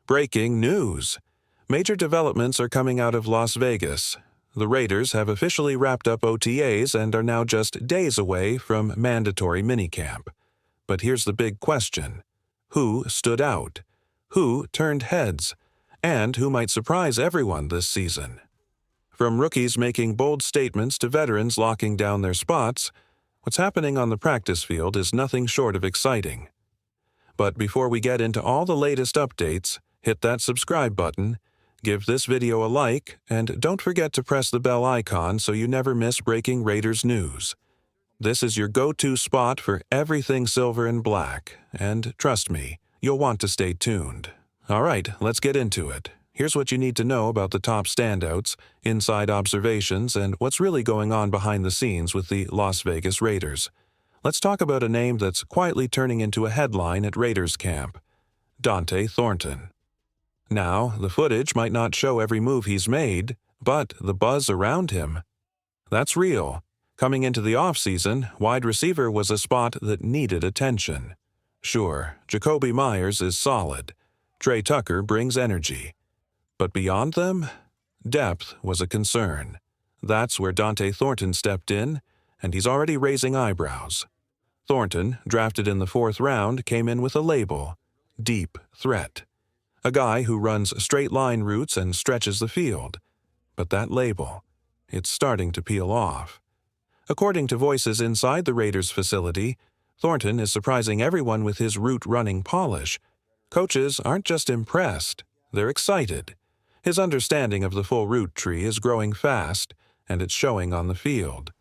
Breaking news! Major developments are coming out of Las Vegas. The Raiders have officially wrapped up OTAs and are now just days away from mandatory minicamp. But here's the big question. Who stood out? Who turned heads? And who might surprise everyone this season? From rookies making bold statements to veterans locking down their spots, what's happening on the practice field is nothing short of exciting. But before we get into all the latest updates, hit that subscribe button, give this video a like, and don't forget to press the bell icon so you never miss breaking Raiders news. This is your go-to spot for everything silver and black, and trust me, you'll want to stay tuned. All right, let's get into it. Here's what you need to know about the top standouts, inside observations, and what's really going on behind the scenes with the Las Vegas Raiders. Let's talk about a name that's quietly turning into a headline at Raiders camp: Dont'e Thornton. Now, the footage might not show every move he's made, but the buzz around him, that's real. Coming into the offseason, wide receiver was a spot that needed attention. Sure, Jakobi Meyers is solid. Trey Tucker brings energy. But beyond them, depth was a concern. That's where Dont'e Thornton stepped in, and he's already raising eyebrows. Thornton, drafted in the 4th round, came in with a label: deep threat. A guy who runs straight-line routes and stretches the field. But that label, it's starting to peel off. According to voices inside the Raiders facility, Thornton is surprising everyone with his route-running polish. Coaches aren't just impressed, they're excited. His understanding of the full route tree is growing fast, and it's showing on the field.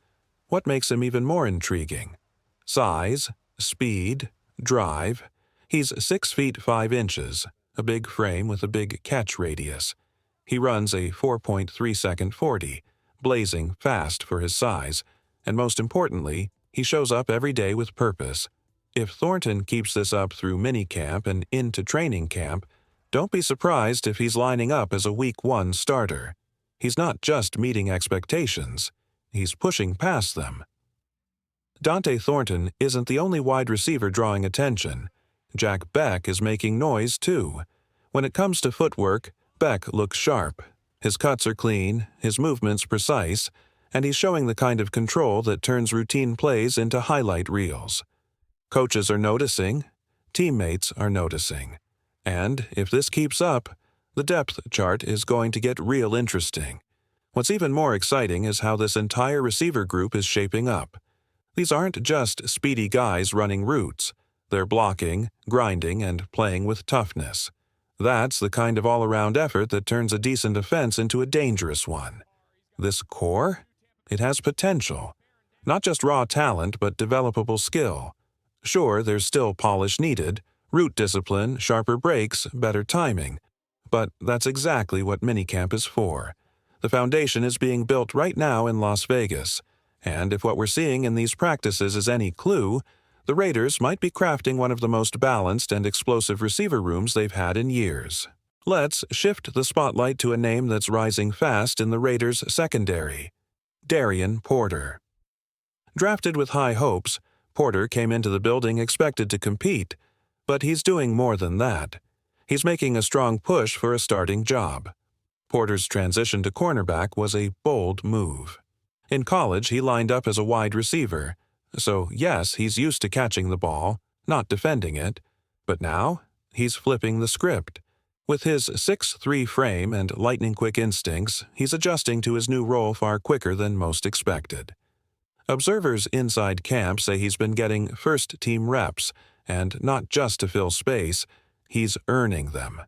What makes him even more intriguing? Size, speed, drive. He's 6 feet 5 inches, a big frame with a big catch radius. He runs a 4.3-second 40, blazing fast for his size, and most importantly, he shows up every day with purpose. If Thornton keeps this up through minicamp and into training camp, don't be surprised if he's lining up as a Week 1 starter. He's not just meeting expectations, he's pushing past them. Dont'e Thornton isn't the only wide receiver drawing attention. Jack Beck is making noise too. When it comes to footwork, Beck looks sharp. His cuts are clean, his movements precise, and he's showing the kind of control that turns routine plays into highlight reels. Coaches are noticing, teammates are noticing. And if this keeps up, the depth chart is going to get real interesting. What's even more exciting is how this entire receiver group is shaping up. These aren't just speedy guys running routes. They're blocking, grinding, and playing with toughness. That's the kind of all-around effort that turns a decent offense into a dangerous one. This core? It has potential. Not just raw talent, but developable skill. Sure, there's still polish needed, route discipline, sharper breaks, better timing. But that's exactly what minicamp is for. The foundation is being built right now in Las Vegas. And if what we're seeing in these practices is any clue, the Raiders might be crafting one of the most balanced and explosive receiver rooms they've had in years. Let's shift the spotlight to a name that's rising fast in the Raiders' secondary: Darian Porter. Drafted with high hopes, Porter came into the building expected to compete, but he's doing more than that. He's making a strong push for a starting job. Porter's transition to cornerback was a bold move. In college, he lined up as a wide receiver. So yes, he's used to catching the ball, not defending it, but now he's flipping the script. With his 6'3" frame and lightning-quick instincts, he's adjusting to his new role far quicker than most expected. Observers inside camp say he's been getting first-team reps, and not just to fill space, he's earning them.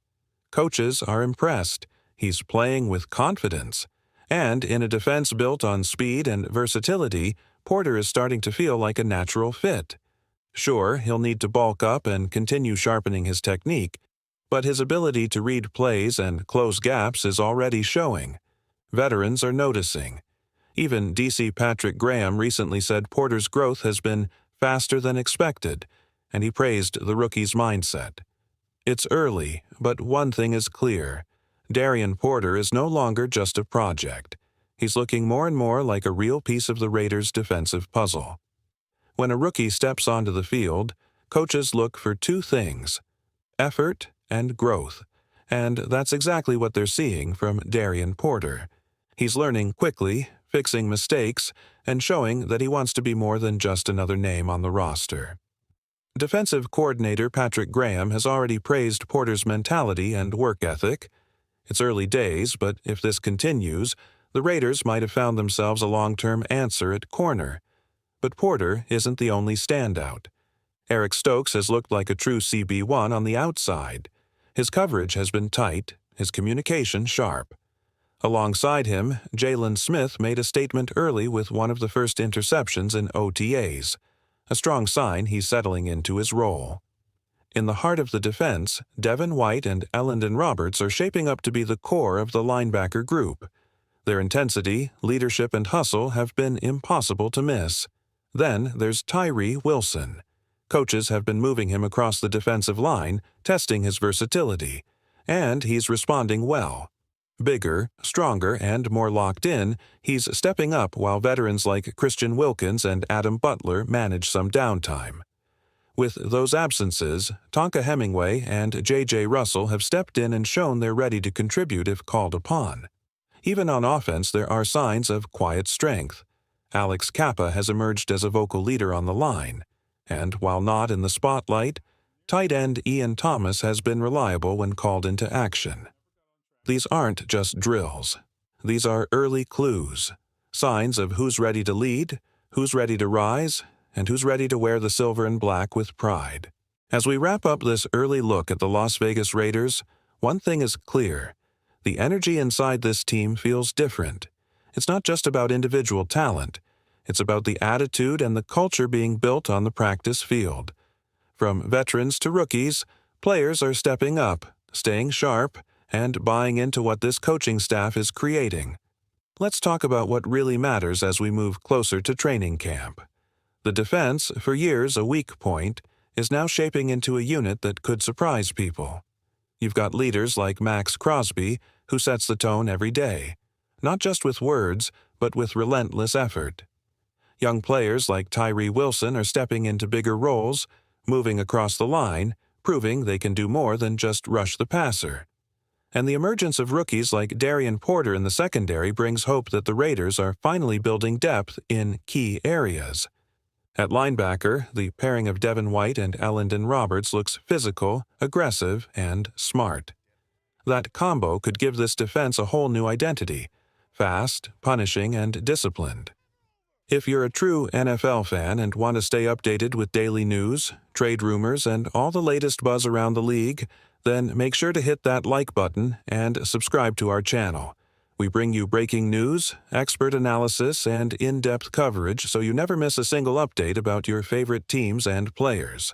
Coaches are impressed. He's playing with confidence. And in a defense built on speed and versatility, Porter is starting to feel like a natural fit. Sure, he'll need to bulk up and continue sharpening his technique, but his ability to read plays and close gaps is already showing. Veterans are noticing. Even DC Patrick Graham recently said Porter's growth has been faster than expected, and he praised the rookie's mindset. It's early, but one thing is clear. Darian Porter is no longer just a project. He's looking more and more like a real piece of the Raiders' defensive puzzle. When a rookie steps onto the field, coaches look for two things: effort and growth. And that's exactly what they're seeing from Darian Porter. He's learning quickly, fixing mistakes, and showing that he wants to be more than just another name on the roster. Defensive coordinator Patrick Graham has already praised Porter's mentality and work ethic. It's early days, but if this continues, the Raiders might have found themselves a long-term answer at corner. But Porter isn't the only standout. Eric Stokes has looked like a true CB1 on the outside. His coverage has been tight, his communication sharp. Alongside him, Jalen Smith made a statement early with one of the first interceptions in OTAs, a strong sign he's settling into his role. In the heart of the defense, Devin White and Ellendon Roberts are shaping up to be the core of the linebacker group. Their intensity, leadership, and hustle have been impossible to miss. Then there's Tyree Wilson. Coaches have been moving him across the defensive line, testing his versatility, and he's responding well. Bigger, stronger, and more locked in, he's stepping up while veterans like Christian Wilkins and Adam Butler manage some downtime. With those absences, Tonka Hemingway and J.J. Russell have stepped in and shown they're ready to contribute if called upon. Even on offense, there are signs of quiet strength. Alex Kappa has emerged as a vocal leader on the line, and while not in the spotlight, tight end Ian Thomas has been reliable when called into action. These aren't just drills. These are early clues, signs of who's ready to lead, who's ready to rise, and who's ready to wear the silver and black with pride. As we wrap up this early look at the Las Vegas Raiders, one thing is clear. The energy inside this team feels different. It's not just about individual talent. It's about the attitude and the culture being built on the practice field. From veterans to rookies, players are stepping up, staying sharp, and buying into what this coaching staff is creating. Let's talk about what really matters as we move closer to training camp. The defense, for years a weak point, is now shaping into a unit that could surprise people. You've got leaders like Max Crosby, who sets the tone every day, not just with words, but with relentless effort. Young players like Tyree Wilson are stepping into bigger roles, moving across the line, proving they can do more than just rush the passer. And the emergence of rookies like Darian Porter in the secondary brings hope that the Raiders are finally building depth in key areas. At linebacker, the pairing of Devin White and Ellendon Roberts looks physical, aggressive, and smart. That combo could give this defense a whole new identity: fast, punishing, and disciplined. If you're a true NFL fan and want to stay updated with daily news, trade rumors, and all the latest buzz around the league, then make sure to hit that like button and subscribe to our channel. We bring you breaking news, expert analysis, and in-depth coverage so you never miss a single update about your favorite teams and players.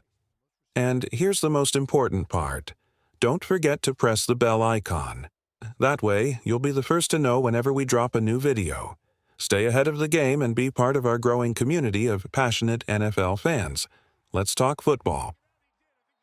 And here's the most important part. Don't forget to press the bell icon. That way, you'll be the first to know whenever we drop a new video. Stay ahead of the game and be part of our growing community of passionate NFL fans. Let's talk football.